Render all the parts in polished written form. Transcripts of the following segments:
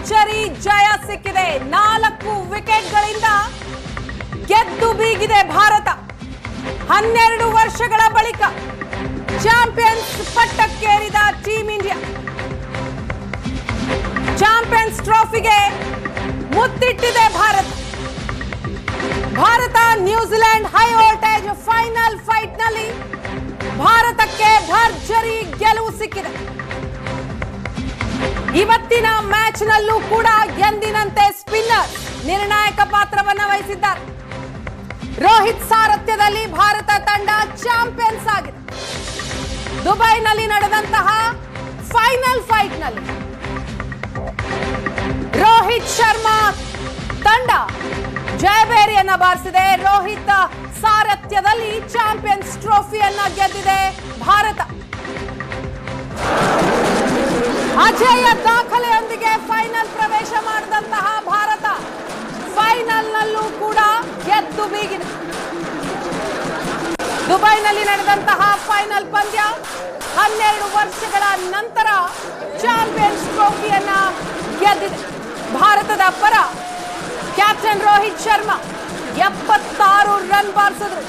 ಭರ್ಜರಿ ಜಯ ಸಿಕ್ಕಿದೆ. 4 ವಿಕೆಟ್ಗಳಿಂದ ಗೆದ್ದು ಬೀಗಿದೆ ಭಾರತ. 12 ವರ್ಷಗಳ ಬಳಿಕ ಚಾಂಪಿಯನ್ಸ್ ಪಟ್ಟಕ್ಕೇರಿದ ಟೀಮ್ ಇಂಡಿಯಾ ಚಾಂಪಿಯನ್ಸ್ ಟ್ರೋಫಿಗೆ ಮುತ್ತಿಟ್ಟಿದೆ Bharat. Bharat New Zealand high voltage final ಫೈಟ್ನಲ್ಲಿ ಭಾರತಕ್ಕೆ ಭರ್ಜರಿ ಗೆಲುವು ಸಿಕ್ಕಿದೆ. ಇವತ್ತಿನ ಮ್ಯಾಚ್ನಲ್ಲೂ ಕೂಡ ಎಂದಿನಂತೆ ಸ್ಪಿನ್ನರ್ ನಿರ್ಣಾಯಕ ಪಾತ್ರವನ್ನು ವಹಿಸಿದ್ದಾರೆ. ರೋಹಿತ್ ಸಾರಥ್ಯದಲ್ಲಿ ಭಾರತ ತಂಡ ಚಾಂಪಿಯನ್ಸ್ ಆಗಿದೆ. ದುಬೈನಲ್ಲಿ ನಡೆದಂತಹ ಫೈನಲ್ ಫೈಟ್ನಲ್ಲಿ ರೋಹಿತ್ ಶರ್ಮಾ ತಂಡ ಜಯಬೇರಿಯನ್ನ ಬಾರಿಸಿದೆ. ರೋಹಿತ್ ಸಾರಥ್ಯದಲ್ಲಿ ಚಾಂಪಿಯನ್ಸ್ ಟ್ರೋಫಿಯನ್ನ ಗೆದ್ದಿದೆ ಭಾರತ. ಅಜೇಯ ದಾಖಲೆಯೊಂದಿಗೆ ಫೈನಲ್ ಪ್ರವೇಶ ಮಾಡಿದಂತಹ ಭಾರತ ಫೈನಲ್ನಲ್ಲೂ ಕೂಡ ಗೆದ್ದು ಬೀಗಿದೆ. ದುಬೈನಲ್ಲಿ ನಡೆದಂತಹ ಫೈನಲ್ ಪಂದ್ಯ 12 ವರ್ಷಗಳ ನಂತರ ಚಾಂಪಿಯನ್ಸ್ ಟ್ರೋಫಿಯನ್ನ ಗೆದ್ದಿದೆ. ಭಾರತದ ಪರ ಕ್ಯಾಪ್ಟನ್ ರೋಹಿತ್ ಶರ್ಮಾ 76 ರನ್ ಬಾರಿಸಿದ್ರು.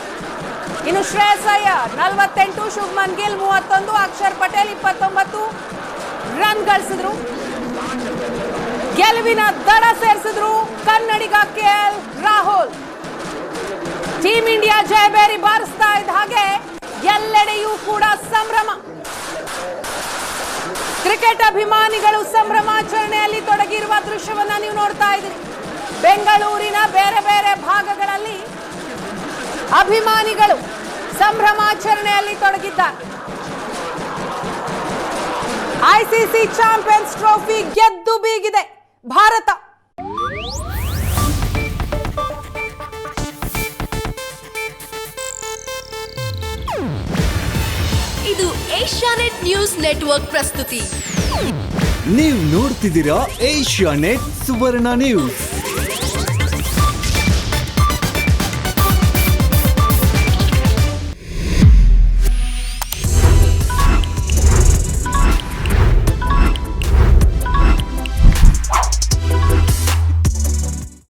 ಇನ್ನು ಶ್ರೇಯಸ್ ಅಯ್ಯರ್ 48, ಶುಭ್ಮನ್ ಗಿಲ್ 31, ಅಕ್ಷರ್ ಪಟೇಲ್ 29 ರನ್ ಗಳಿಸಿದ್ರು. ಗೆಲುವಿನ ದಡ ಸೇರಿಸಿದ್ರು ಕನ್ನಡಿಗ ಕೆಎಲ್ ರಾಹುಲ್. ಟೀಮ್ ಇಂಡಿಯಾ ಜಯಬೇರಿ ಬಾರಿಸ್ತಾ ಇದ್ದ ಹಾಗೆ ಎಲ್ಲೆಡೆಯೂ ಕೂಡ ಸಂಭ್ರಮ. ಕ್ರಿಕೆಟ್ ಅಭಿಮಾನಿಗಳು ಸಂಭ್ರಮಾಚರಣೆಯಲ್ಲಿ ತೊಡಗಿರುವ ದೃಶ್ಯವನ್ನ ನೀವು ನೋಡ್ತಾ ಇದ್ದೀರಿ. ಬೆಂಗಳೂರಿನ ಬೇರೆ ಬೇರೆ ಭಾಗಗಳಲ್ಲಿ ಅಭಿಮಾನಿಗಳು ಸಂಭ್ರಮಾಚರಣೆಯಲ್ಲಿ ತೊಡಗಿದ್ದಾರೆ. ಐಸಿಸಿ ಚಾಂಪಿಯನ್ಸ್ ಟ್ರೋಫಿ ಗೆದ್ದು ಬೀಗಿದೆ ಭಾರತ. ಇದು ಏಷ್ಯಾನೆಟ್ ನ್ಯೂಸ್ ನೆಟ್ವರ್ಕ್ ಪ್ರಸ್ತುತಿ. ನೀವು ನೋಡ್ತಿದ್ದೀರಾ ಏಷ್ಯಾನೆಟ್ ಸುವರ್ಣ ನ್ಯೂಸ್.